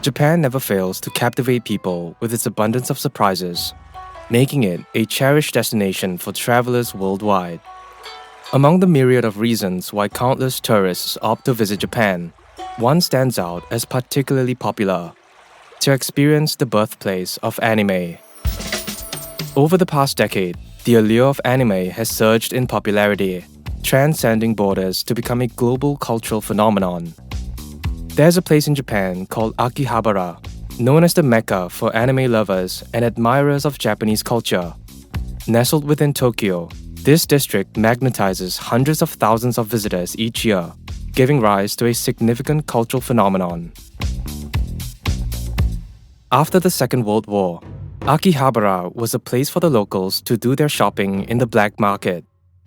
Japan never fails to captivate people with its abundance of surprises, making it a cherished destination for travelers worldwide. Among the myriad of reasons why countless tourists opt to visit Japan, one stands out as particularly popular: to experience the birthplace of anime. Over the past decade, the allure of anime has surged in popularity, transcending borders to become a global cultural phenomenon. There's a place in Japan called Akihabara, known as the Mecca for anime lovers and admirers of Japanese culture. Nestled within Tokyo, this district magnetizes hundreds of thousands of visitors each year, giving rise to a significant cultural phenomenon. After the Second World War, Akihabara was a place for the locals to do their shopping in the black market.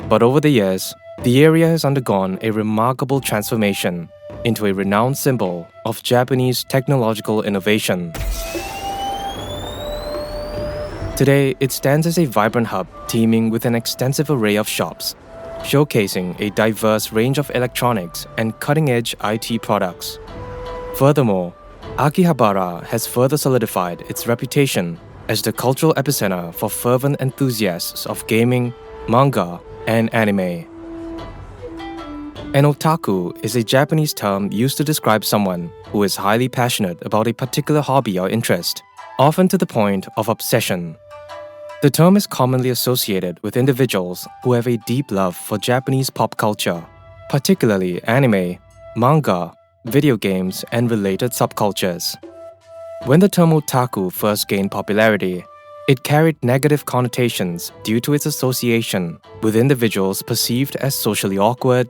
But over the years, the area has undergone a remarkable transformation into a renowned symbol of Japanese technological innovation. Today, it stands as a vibrant hub teeming with an extensive array of shops, showcasing a diverse range of electronics and cutting-edge IT products. Furthermore, Akihabara has further solidified its reputation as the cultural epicenter for fervent enthusiasts of gaming, manga, and anime. An otaku is a Japanese term used to describe someone who is highly passionate about a particular hobby or interest, often to the point of obsession. The term is commonly associated with individuals who have a deep love for Japanese pop culture, particularly anime, manga, video games, and related subcultures. When the term otaku first gained popularity, it carried negative connotations due to its association with individuals perceived as socially awkward,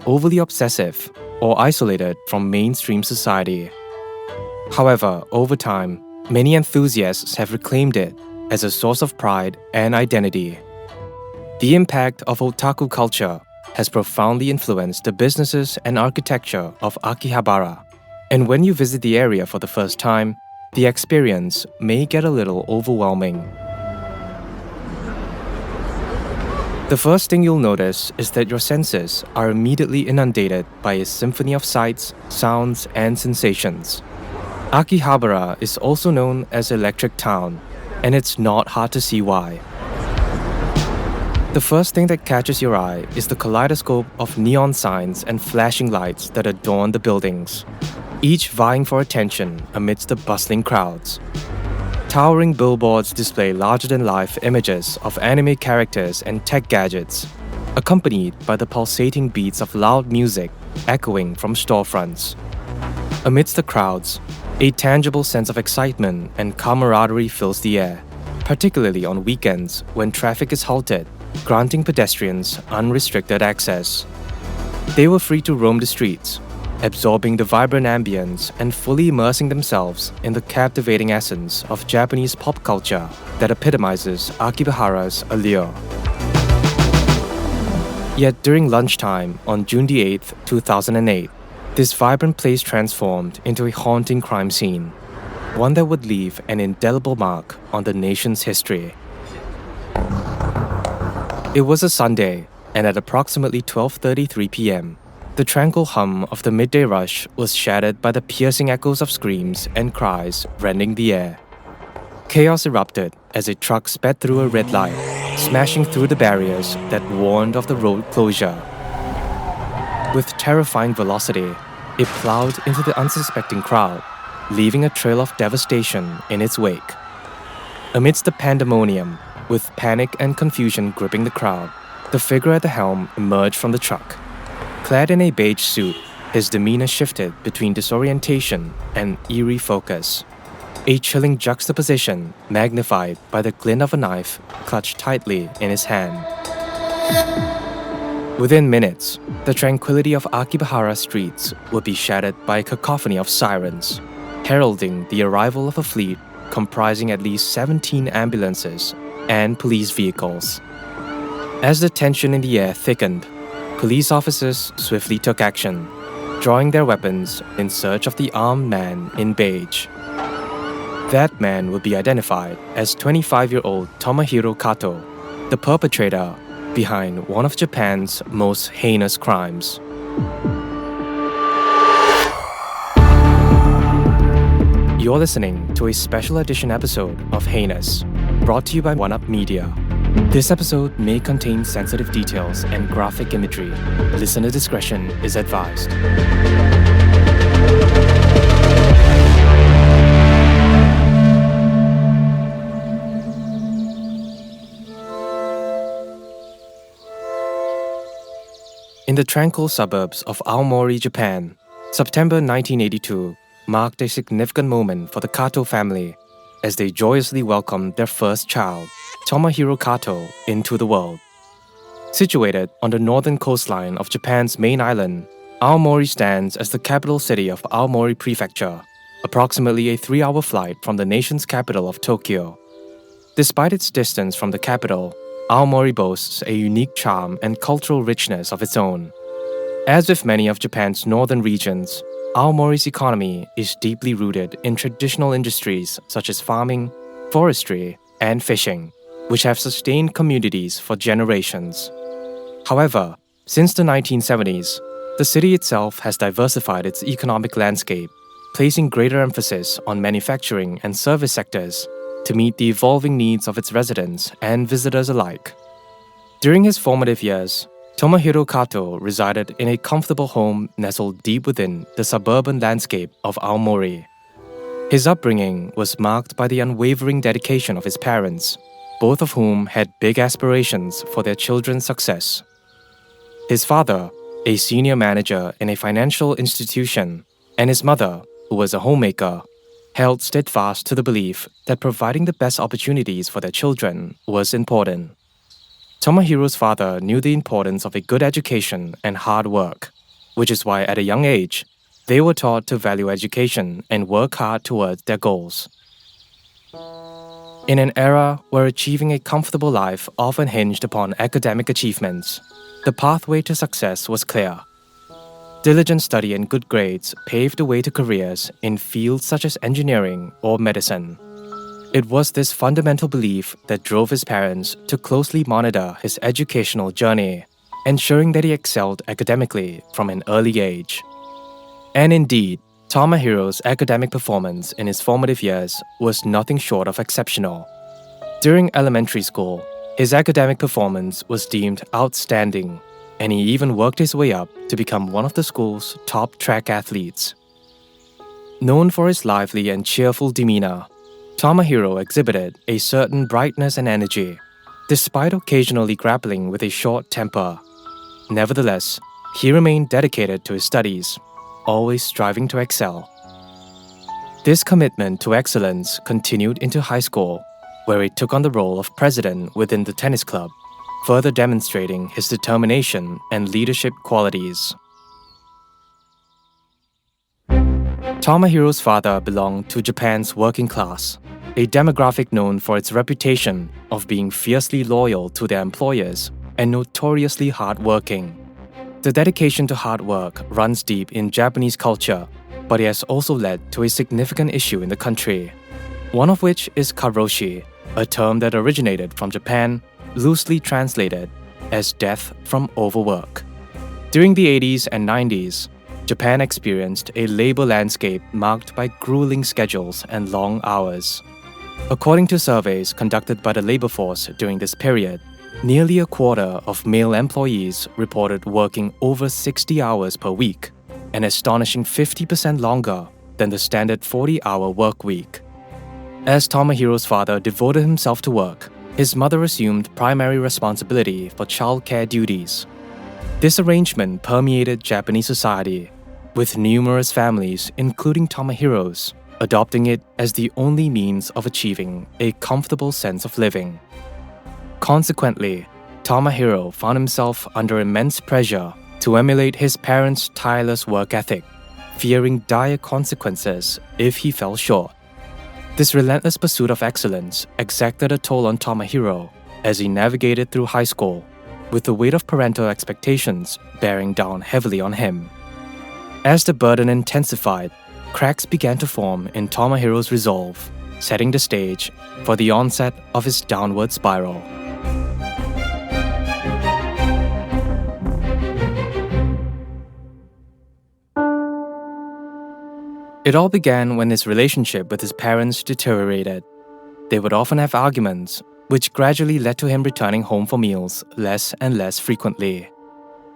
overly obsessive, or isolated from mainstream society. However, over time, many enthusiasts have reclaimed it as a source of pride and identity. The impact of otaku culture has profoundly influenced the businesses and architecture of Akihabara, and when you visit the area for the first time, the experience may get a little overwhelming. The first thing you'll notice is that your senses are immediately inundated by a symphony of sights, sounds, and sensations. Akihabara is also known as Electric Town, and it's not hard to see why. The first thing that catches your eye is the kaleidoscope of neon signs and flashing lights that adorn the buildings, each vying for attention amidst the bustling crowds. Towering billboards display larger-than-life images of anime characters and tech gadgets, accompanied by the pulsating beats of loud music echoing from storefronts. Amidst the crowds, a tangible sense of excitement and camaraderie fills the air, particularly on weekends when traffic is halted, granting pedestrians unrestricted access. They were free to roam the streets, absorbing the vibrant ambience and fully immersing themselves in the captivating essence of Japanese pop culture that epitomizes Akihabara's allure. Yet during lunchtime on June 8, 2008, this vibrant place transformed into a haunting crime scene, one that would leave an indelible mark on the nation's history. It was a Sunday, and at approximately 12:33 p.m., the tranquil hum of the midday rush was shattered by the piercing echoes of screams and cries rending the air. Chaos erupted as a truck sped through a red light, smashing through the barriers that warned of the road closure. With terrifying velocity, it plowed into the unsuspecting crowd, leaving a trail of devastation in its wake. Amidst the pandemonium, with panic and confusion gripping the crowd, the figure at the helm emerged from the truck. Clad in a beige suit, his demeanor shifted between disorientation and eerie focus, a chilling juxtaposition magnified by the glint of a knife clutched tightly in his hand. Within minutes, the tranquility of Akihabara streets would be shattered by a cacophony of sirens, heralding the arrival of a fleet comprising at least 17 ambulances and police vehicles. As the tension in the air thickened, police officers swiftly took action, drawing their weapons in search of the armed man in beige. That man would be identified as 25-year-old Tomohiro Kato, the perpetrator behind one of Japan's most heinous crimes. You're listening to a special edition episode of Heinous, brought to you by One Up Media. This episode may contain sensitive details and graphic imagery. Listener discretion is advised. In the tranquil suburbs of Aomori, Japan, September 1982 marked a significant moment for the Kato family as they joyously welcomed their first child, Tomohiro Kato, into the world. Situated on the northern coastline of Japan's main island, Aomori stands as the capital city of Aomori Prefecture, approximately a 3-hour flight from the nation's capital of Tokyo. Despite its distance from the capital, Aomori boasts a unique charm and cultural richness of its own. As with many of Japan's northern regions, Aomori's economy is deeply rooted in traditional industries such as farming, forestry, and fishing, which have sustained communities for generations. However, since the 1970s, the city itself has diversified its economic landscape, placing greater emphasis on manufacturing and service sectors to meet the evolving needs of its residents and visitors alike. During his formative years, Tomohiro Kato resided in a comfortable home nestled deep within the suburban landscape of Aomori. His upbringing was marked by the unwavering dedication of his parents, both of whom had big aspirations for their children's success. His father, a senior manager in a financial institution, and his mother, who was a homemaker, held steadfast to the belief that providing the best opportunities for their children was important. Tomohiro's father knew the importance of a good education and hard work, which is why at a young age, they were taught to value education and work hard towards their goals. In an era where achieving a comfortable life often hinged upon academic achievements, the pathway to success was clear. Diligent study and good grades paved the way to careers in fields such as engineering or medicine. It was this fundamental belief that drove his parents to closely monitor his educational journey, ensuring that he excelled academically from an early age. And indeed, Tomohiro's academic performance in his formative years was nothing short of exceptional. During elementary school, his academic performance was deemed outstanding, and he even worked his way up to become one of the school's top track athletes. Known for his lively and cheerful demeanor, Tomohiro exhibited a certain brightness and energy, despite occasionally grappling with a short temper. Nevertheless, he remained dedicated to his studies, always striving to excel. This commitment to excellence continued into high school, where he took on the role of president within the tennis club, further demonstrating his determination and leadership qualities. Tomohiro's father belonged to Japan's working class, a demographic known for its reputation of being fiercely loyal to their employers and notoriously hardworking. The dedication to hard work runs deep in Japanese culture, but it has also led to a significant issue in the country, one of which is karoshi, a term that originated from Japan, loosely translated as death from overwork. During the 80s and 90s, Japan experienced a labor landscape marked by grueling schedules and long hours. According to surveys conducted by the labor force during this period, nearly a quarter of male employees reported working over 60 hours per week, an astonishing 50% longer than the standard 40-hour work week. As Tomohiro's father devoted himself to work, his mother assumed primary responsibility for childcare duties. This arrangement permeated Japanese society, with numerous families, including Tomohiro's, adopting it as the only means of achieving a comfortable sense of living. Consequently, Tomohiro found himself under immense pressure to emulate his parents' tireless work ethic, fearing dire consequences if he fell short. This relentless pursuit of excellence exacted a toll on Tomohiro as he navigated through high school, with the weight of parental expectations bearing down heavily on him. As the burden intensified, cracks began to form in Tomohiro's resolve, setting the stage for the onset of his downward spiral. It all began when his relationship with his parents deteriorated. They would often have arguments, which gradually led to him returning home for meals less and less frequently.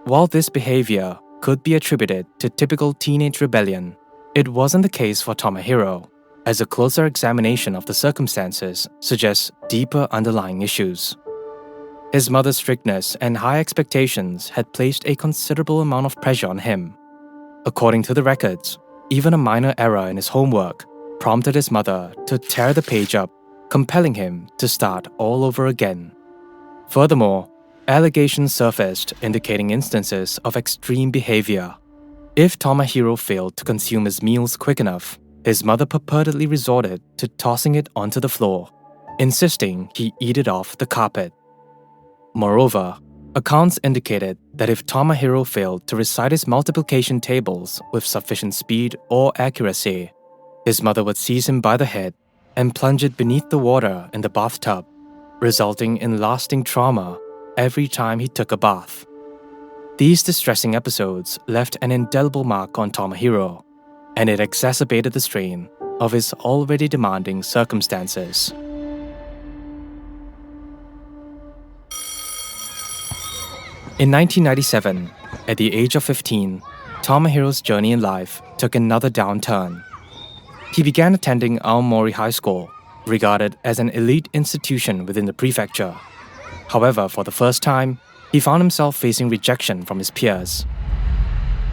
While this behavior could be attributed to typical teenage rebellion, it wasn't the case for Tomohiro, as a closer examination of the circumstances suggests deeper underlying issues. His mother's strictness and high expectations had placed a considerable amount of pressure on him. According to the records, even a minor error in his homework prompted his mother to tear the page up, compelling him to start all over again. Furthermore, allegations surfaced indicating instances of extreme behavior. If Tomohiro failed to consume his meals quick enough, his mother purportedly resorted to tossing it onto the floor, insisting he eat it off the carpet. Moreover, accounts indicated that if Tomohiro failed to recite his multiplication tables with sufficient speed or accuracy, his mother would seize him by the head and plunge it beneath the water in the bathtub, resulting in lasting trauma every time he took a bath. These distressing episodes left an indelible mark on Tomohiro, and it exacerbated the strain of his already demanding circumstances. In 1997, at the age of 15, Tomohiro's journey in life took another downturn. He began attending Aomori High School, regarded as an elite institution within the prefecture. However, for the first time, he found himself facing rejection from his peers.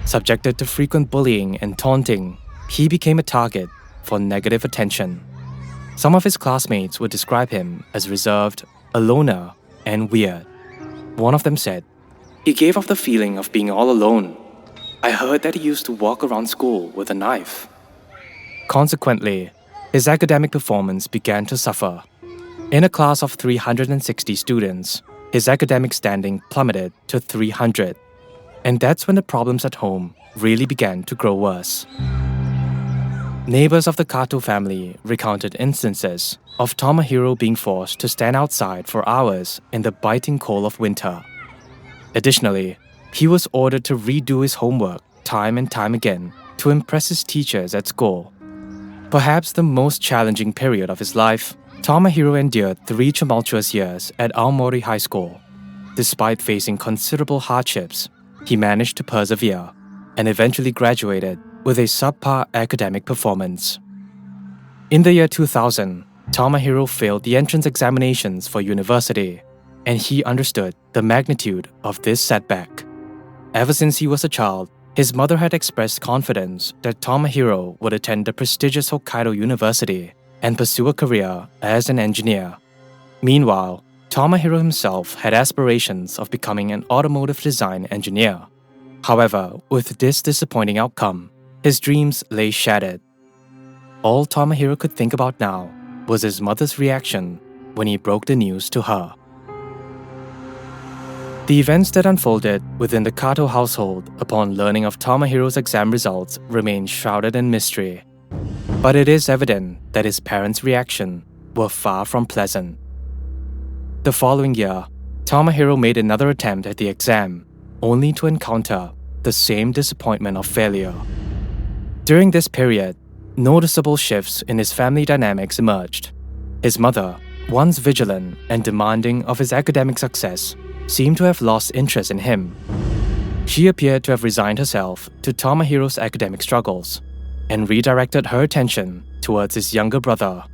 Subjected to frequent bullying and taunting, he became a target for negative attention. Some of his classmates would describe him as reserved, a loner, and weird. One of them said, "He gave off the feeling of being all alone. I heard that he used to walk around school with a knife." Consequently, his academic performance began to suffer. In a class of 360 students, his academic standing plummeted to 300. And that's when the problems at home really began to grow worse. Neighbors of the Kato family recounted instances of Tomohiro being forced to stand outside for hours in the biting cold of winter. Additionally, he was ordered to redo his homework time and time again to impress his teachers at school. Perhaps the most challenging period of his life, Tomohiro endured 3 tumultuous years at Aomori High School. Despite facing considerable hardships, he managed to persevere and eventually graduated with a subpar academic performance. In the year 2000, Tomohiro failed the entrance examinations for university, and he understood the magnitude of this setback. Ever since he was a child, his mother had expressed confidence that Tomohiro would attend the prestigious Hokkaido University and pursue a career as an engineer. Meanwhile, Tomohiro himself had aspirations of becoming an automotive design engineer. However, with this disappointing outcome, his dreams lay shattered. All Tomohiro could think about now was his mother's reaction when he broke the news to her. The events that unfolded within the Kato household upon learning of Tomohiro's exam results remain shrouded in mystery. But it is evident that his parents' reaction were far from pleasant. The following year, Tomohiro made another attempt at the exam, only to encounter the same disappointment of failure. During this period, noticeable shifts in his family dynamics emerged. His mother, once vigilant and demanding of his academic success, seemed to have lost interest in him. She appeared to have resigned herself to Tomohiro's academic struggles and redirected her attention towards his younger brother.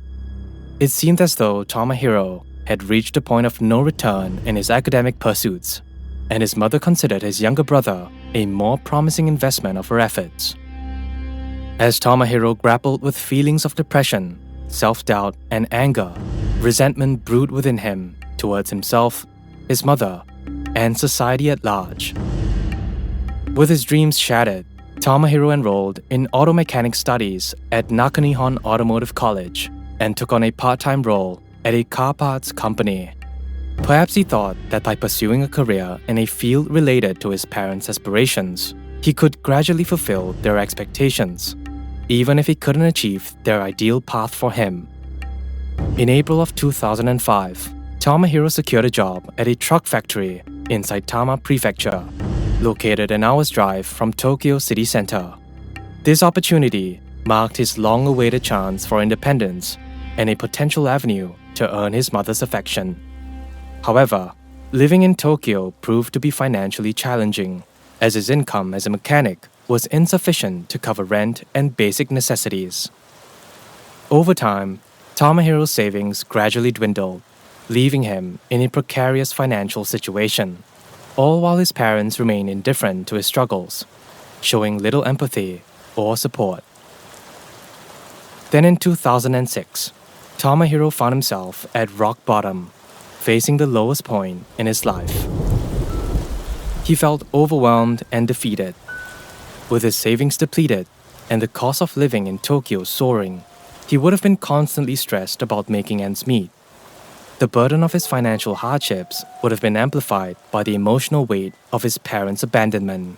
It seemed as though Tomohiro had reached a point of no return in his academic pursuits, and his mother considered his younger brother a more promising investment of her efforts. As Tomohiro grappled with feelings of depression, self-doubt, and anger, resentment brewed within him towards himself, his mother, and society at large. With his dreams shattered, Tomohiro enrolled in auto mechanic studies at Nakanihon Automotive College and took on a part-time role at a car parts company. Perhaps he thought that by pursuing a career in a field related to his parents' aspirations, he could gradually fulfill their expectations, even if he couldn't achieve their ideal path for him. In April of 2005, Tomohiro secured a job at a truck factory in Saitama Prefecture, located an hour's drive from Tokyo city center. This opportunity marked his long-awaited chance for independence and a potential avenue to earn his mother's affection. However, living in Tokyo proved to be financially challenging, as his income as a mechanic was insufficient to cover rent and basic necessities. Over time, Tomohiro's savings gradually dwindled, leaving him in a precarious financial situation, all while his parents remained indifferent to his struggles, showing little empathy or support. Then in 2006, Tomohiro found himself at rock bottom, facing the lowest point in his life. He felt overwhelmed and defeated. With his savings depleted and the cost of living in Tokyo soaring, he would have been constantly stressed about making ends meet. The burden of his financial hardships would have been amplified by the emotional weight of his parents' abandonment.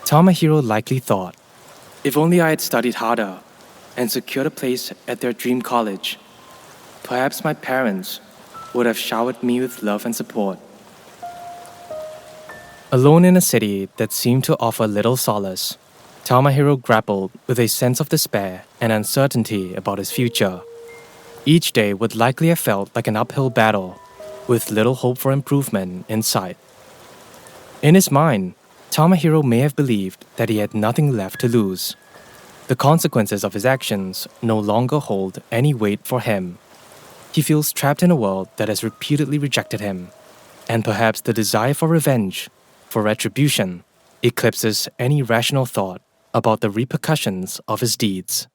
Tomohiro likely thought, if only I had studied harder and secured a place at their dream college, perhaps my parents would have showered me with love and support. Alone in a city that seemed to offer little solace, Tomohiro grappled with a sense of despair and uncertainty about his future. Each day would likely have felt like an uphill battle, with little hope for improvement in sight. In his mind, Tomohiro may have believed that he had nothing left to lose. The consequences of his actions no longer hold any weight for him. He feels trapped in a world that has repeatedly rejected him, and perhaps the desire for revenge, for retribution, eclipses any rational thought about the repercussions of his deeds.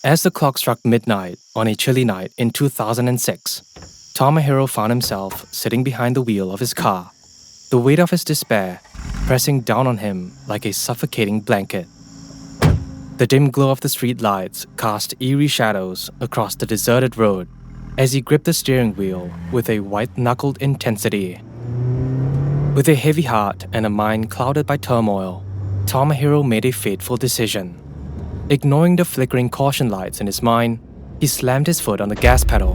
As the clock struck midnight on a chilly night in 2006, Tomohiro found himself sitting behind the wheel of his car, the weight of his despair pressing down on him like a suffocating blanket. The dim glow of the street lights cast eerie shadows across the deserted road as he gripped the steering wheel with a white-knuckled intensity. With a heavy heart and a mind clouded by turmoil, Tomohiro made a fateful decision. Ignoring the flickering caution lights in his mind, he slammed his foot on the gas pedal,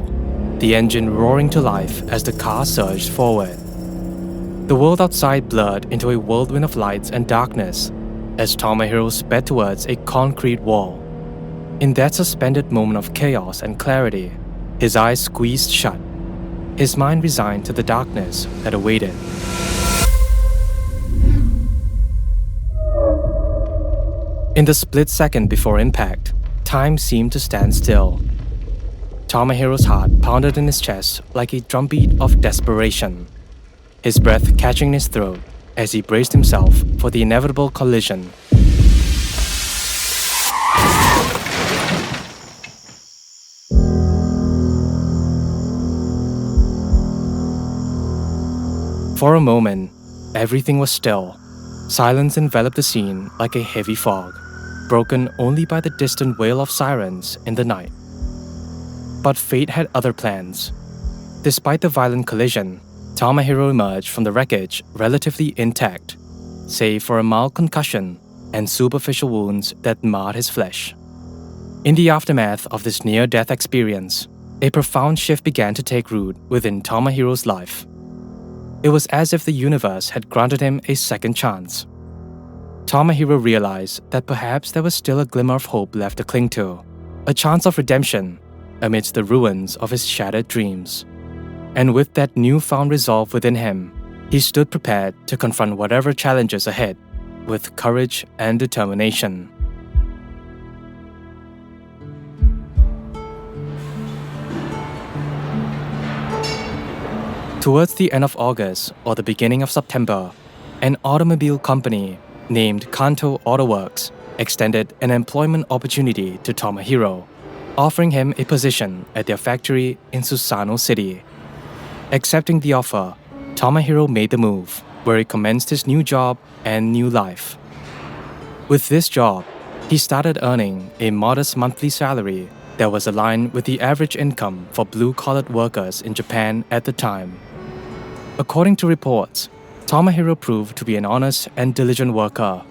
the engine roaring to life as the car surged forward. The world outside blurred into a whirlwind of lights and darkness as Tomohiro sped towards a concrete wall. In that suspended moment of chaos and clarity, his eyes squeezed shut, his mind resigned to the darkness that awaited. In the split second before impact, time seemed to stand still. Tomohiro's heart pounded in his chest like a drumbeat of desperation, his breath catching in his throat as he braced himself for the inevitable collision. For a moment, everything was still. Silence enveloped the scene like a heavy fog, broken only by the distant wail of sirens in the night. But fate had other plans. Despite the violent collision, Tomohiro emerged from the wreckage relatively intact, save for a mild concussion and superficial wounds that marred his flesh. In the aftermath of this near-death experience, a profound shift began to take root within Tomohiro's life. It was as if the universe had granted him a second chance. Tomohiro realized that perhaps there was still a glimmer of hope left to cling to, a chance of redemption amidst the ruins of his shattered dreams. And with that newfound resolve within him, he stood prepared to confront whatever challenges ahead with courage and determination. Towards the end of August or the beginning of September, an automobile company named Kanto Auto Works extended an employment opportunity to Tomohiro, offering him a position at their factory in Susano City. Accepting the offer, Tomohiro made the move, where he commenced his new job and new life. With this job, he started earning a modest monthly salary that was aligned with the average income for blue-collar workers in Japan at the time. According to reports, Tomohiro proved to be an honest and diligent worker.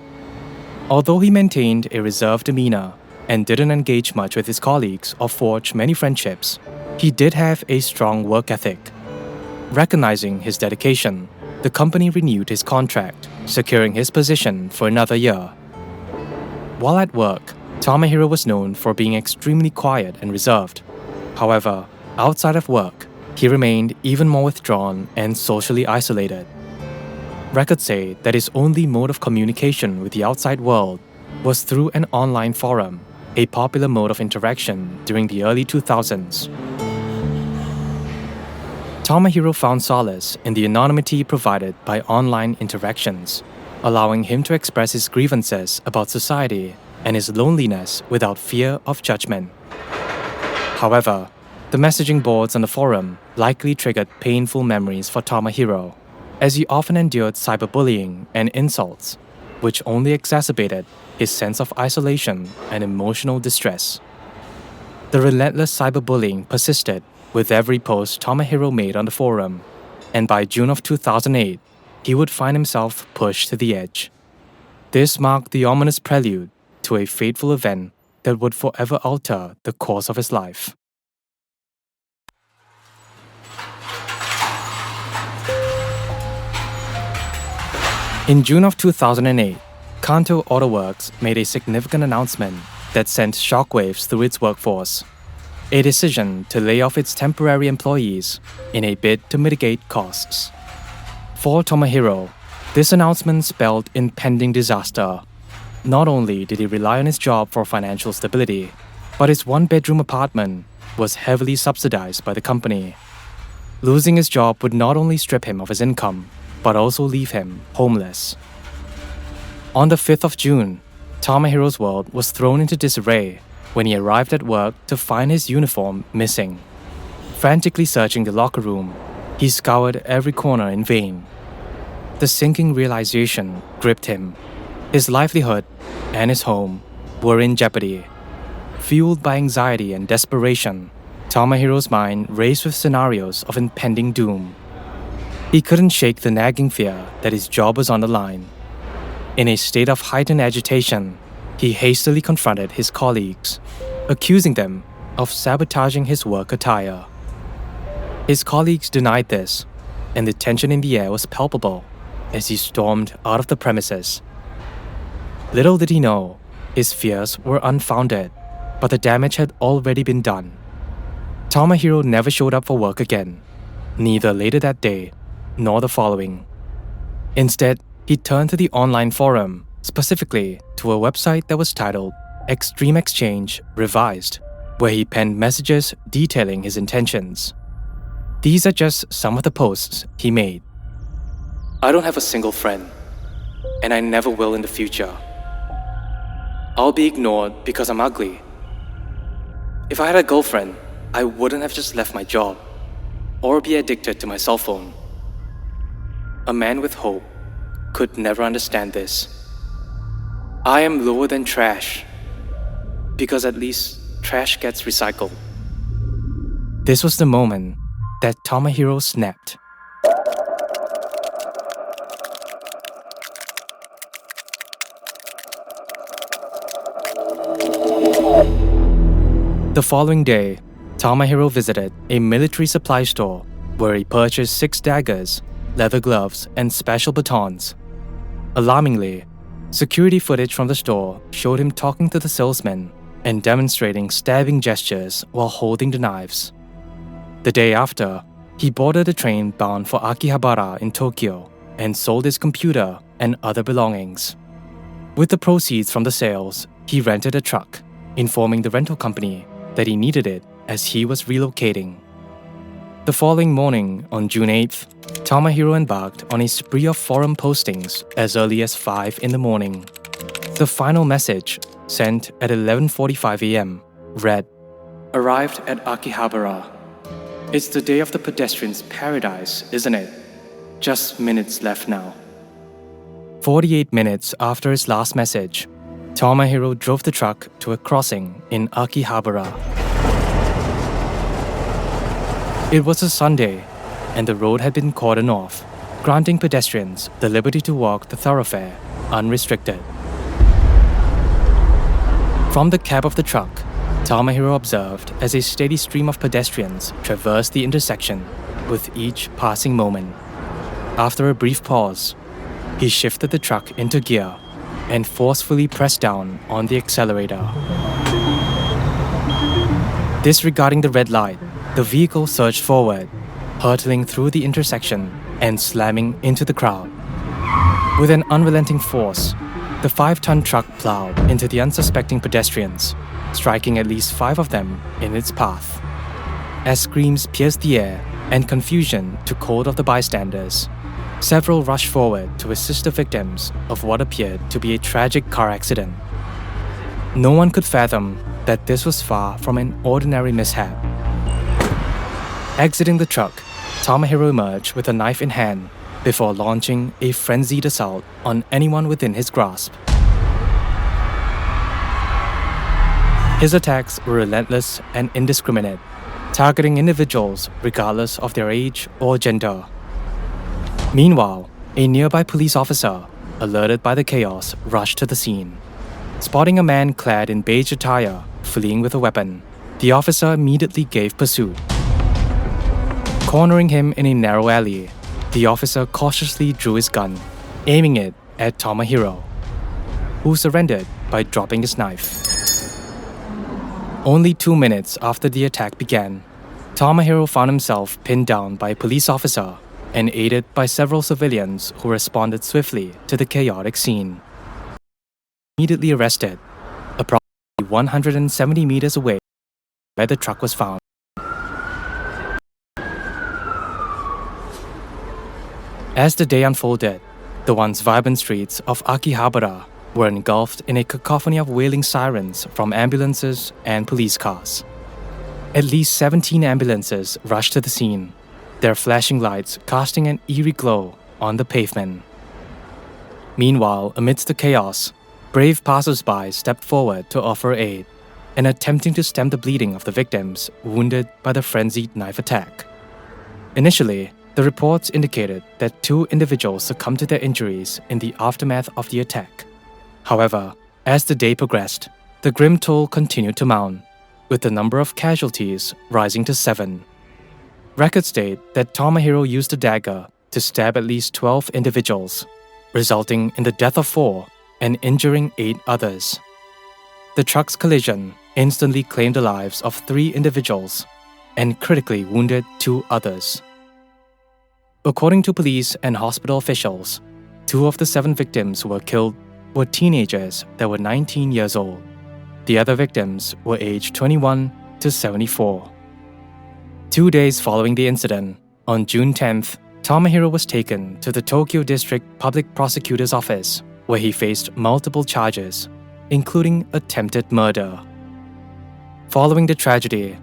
Although he maintained a reserved demeanor and didn't engage much with his colleagues or forge many friendships, he did have a strong work ethic. Recognizing his dedication, the the company renewed his contract, securing his position for another year. While at work, Tomohiro was known for being extremely quiet and reserved. However, outside of work, he remained even more withdrawn and socially isolated. Records say that his only mode of communication with the outside world was through an online forum, a popular mode of interaction during the early 2000s. Tomohiro found solace in the anonymity provided by online interactions, allowing him to express his grievances about society and his loneliness without fear of judgment. However, the messaging boards on the forum likely triggered painful memories for Tomohiro, as he often endured cyberbullying and insults, which only exacerbated his sense of isolation and emotional distress. The relentless cyberbullying persisted with every post Tomohiro made on the forum, and by June of 2008, he would find himself pushed to the edge. This marked the ominous prelude to a fateful event that would forever alter the course of his life. In June of 2008, Kanto Auto Works made a significant announcement that sent shockwaves through its workforce, a decision to lay off its temporary employees in a bid to mitigate costs. For Tomohiro, this announcement spelled impending disaster. Not only did he rely on his job for financial stability, but his one-bedroom apartment was heavily subsidized by the company. Losing his job would not only strip him of his income, but also leave him homeless. On the 5th of June, Tomohiro's world was thrown into disarray when he arrived at work to find his uniform missing. Frantically searching the locker room, he scoured every corner in vain. The sinking realization gripped him. His livelihood and his home were in jeopardy. Fueled by anxiety and desperation, Tomohiro's mind raced with scenarios of impending doom. He couldn't shake the nagging fear that his job was on the line. In a state of heightened agitation, he hastily confronted his colleagues, accusing them of sabotaging his work attire. His colleagues denied this, and the tension in the air was palpable as he stormed out of the premises. Little did he know, his fears were unfounded, but the damage had already been done. Tomohiro never showed up for work again, neither later that day nor the following. Instead, he turned to the online forum, specifically to a website that was titled Extreme Exchange Revised, where he penned messages detailing his intentions. These are just some of the posts he made. I don't have a single friend, and I never will in the future. I'll be ignored because I'm ugly. If I had a girlfriend, I wouldn't have just left my job or be addicted to my cell phone. A man with hope could never understand this. I am lower than trash because at least trash gets recycled. This was the moment that Tomohiro snapped. The following day, Tomohiro visited a military supply store where he purchased 6 daggers, leather gloves, and special batons. Alarmingly, security footage from the store showed him talking to the salesman and demonstrating stabbing gestures while holding the knives. The day after, he boarded a train bound for Akihabara in Tokyo and sold his computer and other belongings. With the proceeds from the sales, he rented a truck, informing the rental company that he needed it as he was relocating. The following morning, on June 8th, Tomohiro embarked on a spree of forum postings as early as 5 in the morning. The final message, sent at 11:45 a.m., read, "Arrived at Akihabara. It's the day of the pedestrian's paradise, isn't it? Just minutes left now." 48 minutes after his last message, Tomohiro drove the truck to a crossing in Akihabara. It was a Sunday, and the road had been cordoned off, granting pedestrians the liberty to walk the thoroughfare unrestricted. From the cab of the truck, Tomohiro observed as a steady stream of pedestrians traversed the intersection with each passing moment. After a brief pause, he shifted the truck into gear and forcefully pressed down on the accelerator. Disregarding the red light, the vehicle surged forward, hurtling through the intersection and slamming into the crowd. With an unrelenting force, the 5-ton truck plowed into the unsuspecting pedestrians, striking at least 5 of them in its path. As screams pierced the air and confusion took hold of the bystanders, several rushed forward to assist the victims of what appeared to be a tragic car accident. No one could fathom that this was far from an ordinary mishap. Exiting the truck, Tomohiro emerged with a knife in hand before launching a frenzied assault on anyone within his grasp. His attacks were relentless and indiscriminate, targeting individuals regardless of their age or gender. Meanwhile, a nearby police officer, alerted by the chaos, rushed to the scene. Spotting a man clad in beige attire fleeing with a weapon, the officer immediately gave pursuit. Cornering him in a narrow alley, the officer cautiously drew his gun, aiming it at Tomohiro, who surrendered by dropping his knife. Only 2 minutes after the attack began, Tomohiro found himself pinned down by a police officer and aided by several civilians who responded swiftly to the chaotic scene. Immediately arrested, approximately 170 meters away where the truck was found. As the day unfolded, the once vibrant streets of Akihabara were engulfed in a cacophony of wailing sirens from ambulances and police cars. At least 17 ambulances rushed to the scene, their flashing lights casting an eerie glow on the pavement. Meanwhile, amidst the chaos, brave passers-by stepped forward to offer aid and attempting to stem the bleeding of the victims wounded by the frenzied knife attack. Initially, the reports indicated that 2 individuals succumbed to their injuries in the aftermath of the attack. However, as the day progressed, the grim toll continued to mount, with the number of casualties rising to 7. Records state that Tomohiro used a dagger to stab at least 12 individuals, resulting in the death of 4 and injuring 8 others. The truck's collision instantly claimed the lives of 3 individuals and critically wounded 2 others. According to police and hospital officials, 2 of the 7 victims who were killed were teenagers that were 19 years old. The other victims were aged 21 to 74. 2 days following the incident, on June 10th, Tomohiro was taken to the Tokyo District Public Prosecutor's Office, where he faced multiple charges, including attempted murder. Following the tragedy,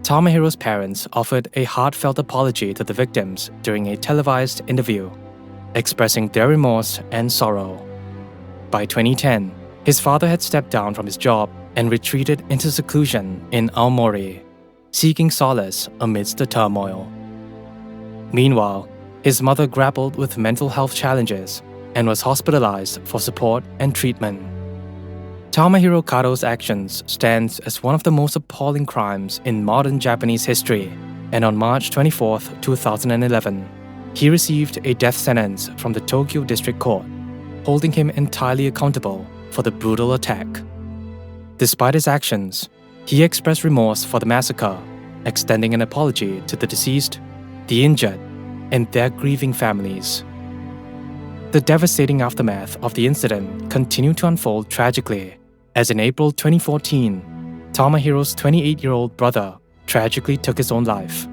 Tomohiro's parents offered a heartfelt apology to the victims during a televised interview, expressing their remorse and sorrow. By 2010, his father had stepped down from his job and retreated into seclusion in Aomori, seeking solace amidst the turmoil. Meanwhile, his mother grappled with mental health challenges and was hospitalized for support and treatment. Tomohiro Kato's actions stands as one of the most appalling crimes in modern Japanese history, and on March 24, 2011, he received a death sentence from the Tokyo District Court, holding him entirely accountable for the brutal attack. Despite his actions, he expressed remorse for the massacre, extending an apology to the deceased, the injured, and their grieving families. The devastating aftermath of the incident continued to unfold tragically, as in April 2014, Tomohiro's 28-year-old brother tragically took his own life.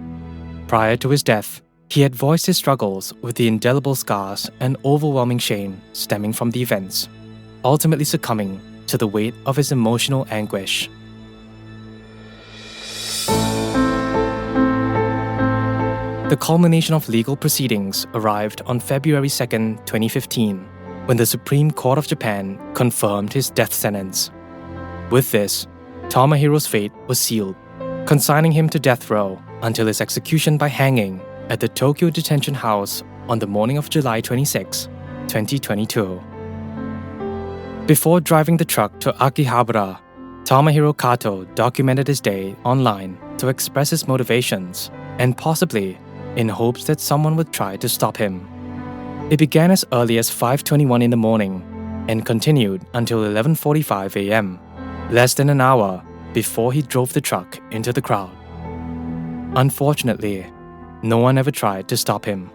Prior to his death, he had voiced his struggles with the indelible scars and overwhelming shame stemming from the events, ultimately succumbing to the weight of his emotional anguish. The culmination of legal proceedings arrived on February 2, 2015, when the Supreme Court of Japan confirmed his death sentence. With this, Tomohiro's fate was sealed, consigning him to death row until his execution by hanging at the Tokyo Detention House on the morning of July 26, 2022. Before driving the truck to Akihabara, Tomohiro Kato documented his day online to express his motivations and possibly in hopes that someone would try to stop him. It began as early as 5:21 in the morning and continued until 11:45 a.m., less than an hour before he drove the truck into the crowd. Unfortunately, no one ever tried to stop him.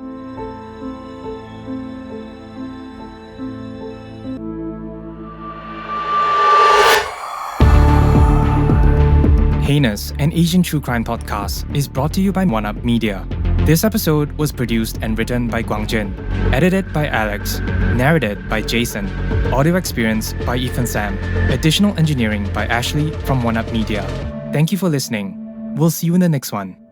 Heinous, an Asian true crime podcast, is brought to you by One Up Media. This episode was produced and written by Guangjin, edited by Alex, narrated by Jason, audio experience by Ethan Sam, additional engineering by Ashley from One Up Media. Thank you for listening. We'll see you in the next one.